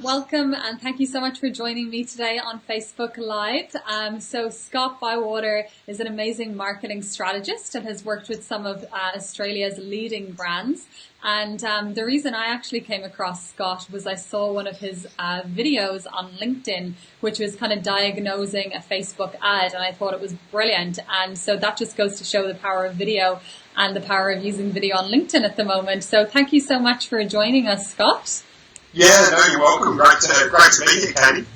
welcome and thank you so much for joining me today on Facebook Live. So Scott Bywater is an amazing marketing strategist and has worked with some of Australia's leading brands. And the reason I actually came across Scott was I saw one of his videos on LinkedIn, which was kind of diagnosing a Facebook ad, and I thought it was brilliant. And so that just goes to show the power of video and the power of using video on LinkedIn at the moment. So thank you so much for joining us, Scott. Yeah, no, you're welcome. Great to be here, Katie.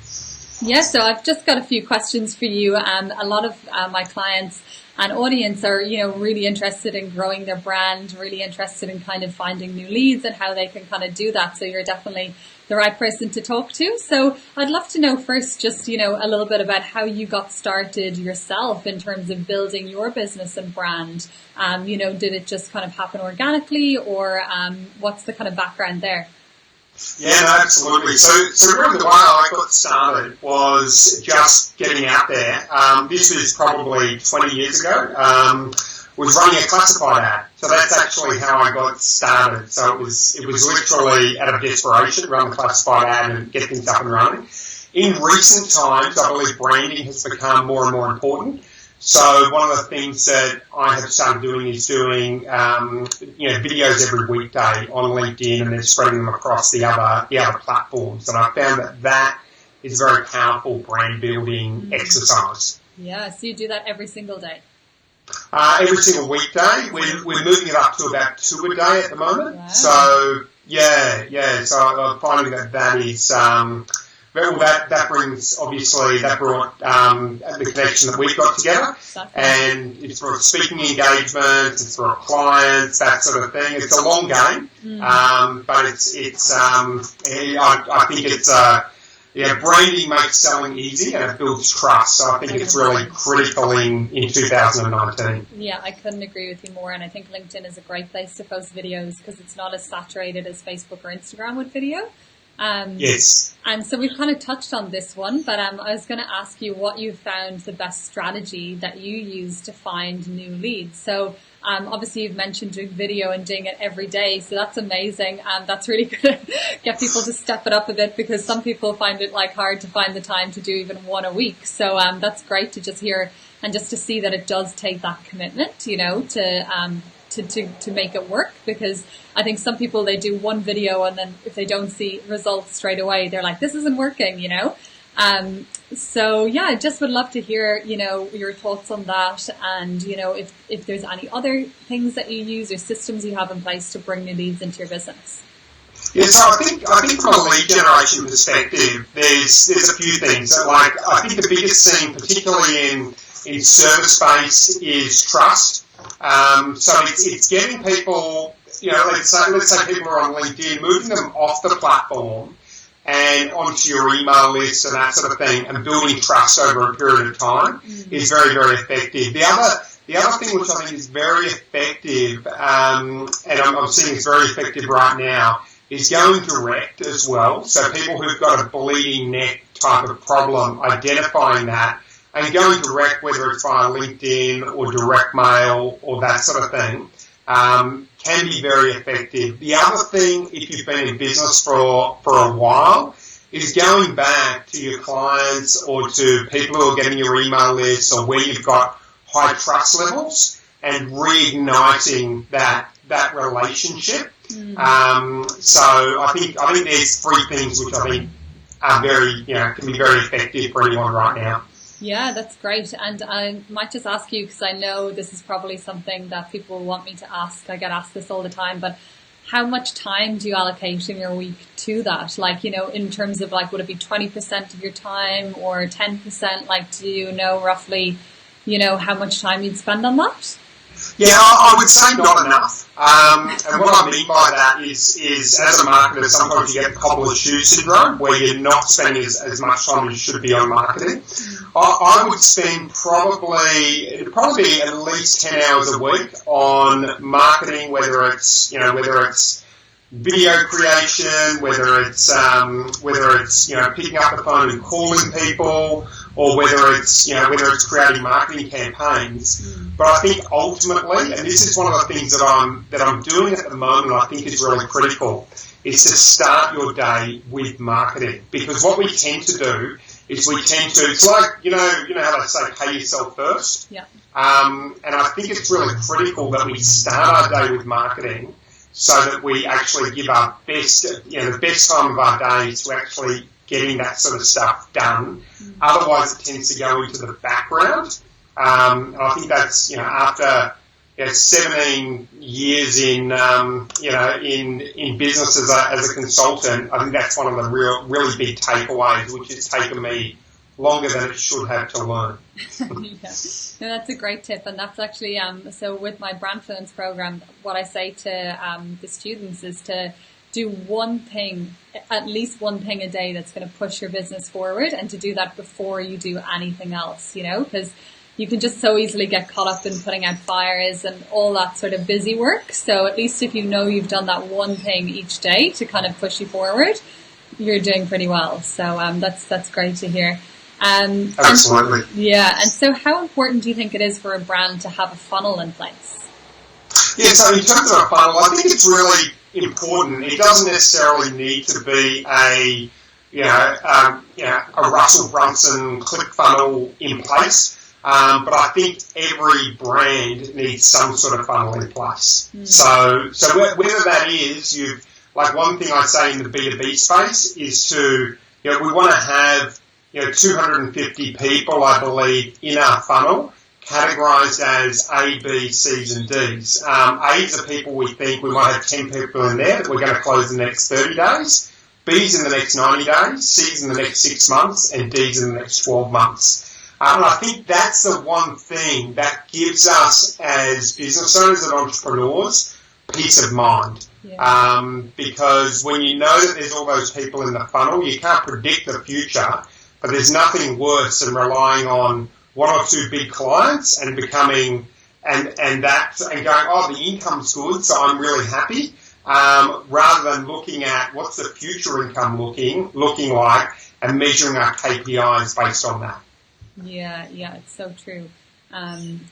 Yeah, so I've just got a few questions for you. A lot of my clients and audience are, really interested in growing their brand, really interested in kind of finding new leads and how they can kind of do that. So you're definitely the right person to talk to. So I'd love to know first just, a little bit about how you got started yourself in terms of building your business and brand. Did it just kind of happen organically, or what's the kind of background there? Yeah, no, absolutely. So really the way I got started was just getting out there. This was probably 20 years ago. Was running a classified ad. So that's actually how I got started. So it was literally out of desperation, run the classified ad and get things up and running. In recent times, I believe branding has become more and more important. So one of the things that I have started doing is doing, videos every weekday on LinkedIn and then spreading them across the other platforms. And I found that is a very powerful brand building exercise. Yeah, so you do that every single day? Every single weekday. We're moving it up to about 2 a day at the moment. Wow. So yeah. So I'm finding that is, that brings, obviously, that brought the connection that we've got together. And it's for speaking engagements, it's for clients, that sort of thing. It's a long game, but I think it's, branding makes selling easy and it builds trust. So I think it's really critical in 2019. Yeah, I couldn't agree with you more. And I think LinkedIn is a great place to post videos because it's not as saturated as Facebook or Instagram with video. Yes. And so we've kind of touched on this one, but I was going to ask you what you found the best strategy that you use to find new leads. So obviously you've mentioned doing video and doing it every day, so that's amazing. That's really going to get people to step it up a bit because some people find it hard to find the time to do even one a week. So that's great to just hear and just to see that it does take that commitment, to make it work, because I think some people, they do one video and then if they don't see results straight away, they're like, this isn't working, So yeah, I just would love to hear, your thoughts on that and, if there's any other things that you use or systems you have in place to bring new leads into your business. Yeah, so I think from a lead generation perspective, there's a few things. So I think the biggest thing, particularly in service space, is trust. So it's getting people, let's say people are on LinkedIn, moving them off the platform and onto your email list and that sort of thing, and building trust over a period of time is very, very effective. The other thing which I think is very effective, and I'm seeing it's very effective right now, is going direct as well. So people who've got a bleeding neck type of problem, identifying that, and going direct, whether it's via LinkedIn or direct mail or that sort of thing, can be very effective. The other thing, if you've been in business for a while, is going back to your clients or to people who are getting your email list or where you've got high trust levels and reigniting that relationship. So I think there's 3 things which I think are very, can be very effective for anyone right now. Yeah, that's great. And I might just ask you, because I know this is probably something that people want me to ask. I get asked this all the time, but how much time do you allocate in your week to that? In terms of would it be 20% of your time or 10%? Do you know roughly, how much time you'd spend on that? Yeah, I would say not enough. And what I mean by that is as a marketer, sometimes you get cobbler's shoe syndrome, where you're not spending as much time as you should be on marketing. I would spend probably at least 10 hours a week on marketing, whether it's video creation, whether it's picking up the phone and calling people, or whether it's creating marketing campaigns. But I think ultimately, and this is one of the things that I'm doing at the moment, I think is really critical, is to start your day with marketing. Because what we tend to do is it's like, you know how they say pay yourself first? Yeah. And I think it's really critical that we start our day with marketing so that we actually give our best, the best time of our day to actually getting that sort of stuff done. Mm-hmm. Otherwise, it tends to go into the background. And I think that's, after 17 years in business as a consultant, I think that's one of the really big takeaways, which has taken me longer than it should have to learn. Yeah, no, that's a great tip, and that's actually so with my BRANDFLUENCE program, what I say to the students is to do one thing, at least one thing a day that's going to push your business forward, and to do that before you do anything else, because you can just so easily get caught up in putting out fires and all that sort of busy work. So at least if you've done that one thing each day to kind of push you forward, you're doing pretty well. So that's great to hear. Absolutely. And so how important do you think it is for a brand to have a funnel in place? Yeah, so in terms of a funnel, I think it's really important. It doesn't necessarily need to be a Russell Brunson click funnel in place. But I think every brand needs some sort of funnel in place. Mm. So whether that is, one thing I'd say in the B2B space is to, we want to have, 250 people, I believe, in our funnel, categorized as A, B, C's and D's. A's are people we think we might have 10 people in there that we're going to close in the next 30 days. B's in the next 90 days, C's in the next 6 months, and D's in the next 12 months. And I think that's the one thing that gives us as business owners and entrepreneurs peace of mind. Yeah. Because when you know that there's all those people in the funnel, you can't predict the future, but there's nothing worse than relying on one or two big clients and becoming and going, the income's good, so I'm really happy, rather than looking at what's the future income looking like and measuring our KPIs based on that. Yeah, it's so true.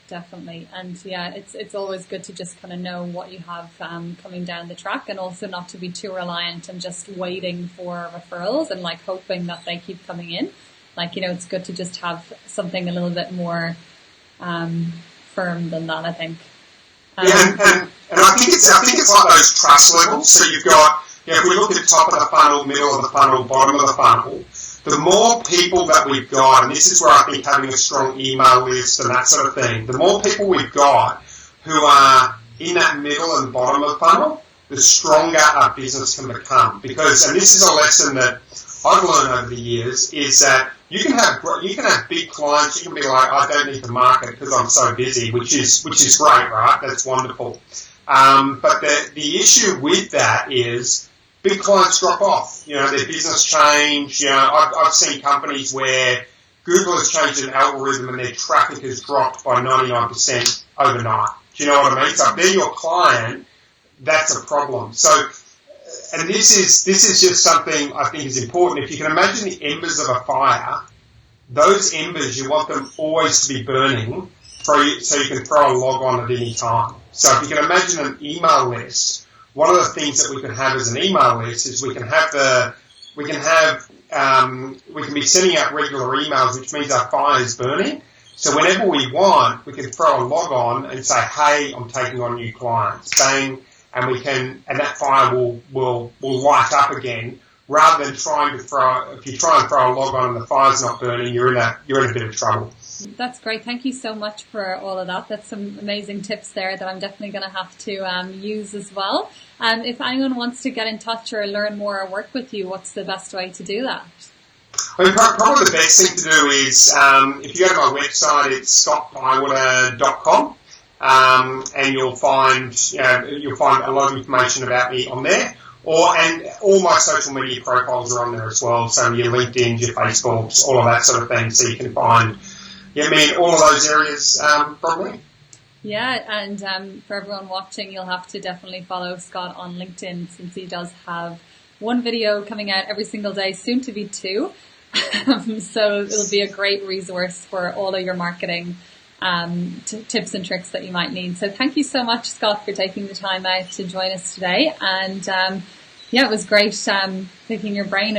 Definitely. And it's always good to just kind of know what you have coming down the track, and also not to be too reliant and just waiting for referrals and hoping that they keep coming in. It's good to just have something a little bit more firm than that, I think. And I think it's like those trust levels. So you've got, if we look at top of the funnel, middle of the funnel, bottom of the funnel, the more people that we've got, and this is where I think having a strong email list and that sort of thing, the more people we've got who are in that middle and bottom of the funnel, the stronger our business can become. Because, and this is a lesson that I've learned over the years, is that you can have big clients. You can be like, I don't need to market because I'm so busy, which is great, right? That's wonderful. But the issue with that is big clients drop off. Their business change. I've seen companies where Google has changed an algorithm and their traffic has dropped by 99% overnight. Do you know what I mean? So if they're your client, that's a problem. So, and this is just something I think is important. If you can imagine the embers of a fire, those embers, you want them always to be burning so you can throw a log on at any time. So if you can imagine an email list, one of the things that we can have as an email list is we can be sending out regular emails, which means our fire is burning. So whenever we want, we can throw a log on and say, hey, I'm taking on new clients. Bang. And that fire will light up again, rather than if you try and throw a log on and the fire's not burning, you're in a bit of trouble. That's great. Thank you so much for all of that. That's some amazing tips there that I'm definitely going to have to use as well. If anyone wants to get in touch or learn more or work with you, what's the best way to do that? I mean, probably the best thing to do is, if you go to my website, it's scottbywater.com. And you'll find a lot of information about me on there, and all my social media profiles are on there as well. So your LinkedIn, your Facebooks, all of that sort of thing. So you can find, me in all of those areas, probably. Yeah, and for everyone watching, you'll have to definitely follow Scott on LinkedIn, since he does have one video coming out every single day, soon to be 2. So it'll be a great resource for all of your marketing tips and tricks that you might need. So thank you so much, Scott, for taking the time out to join us today. And Yeah, it was great picking your brain.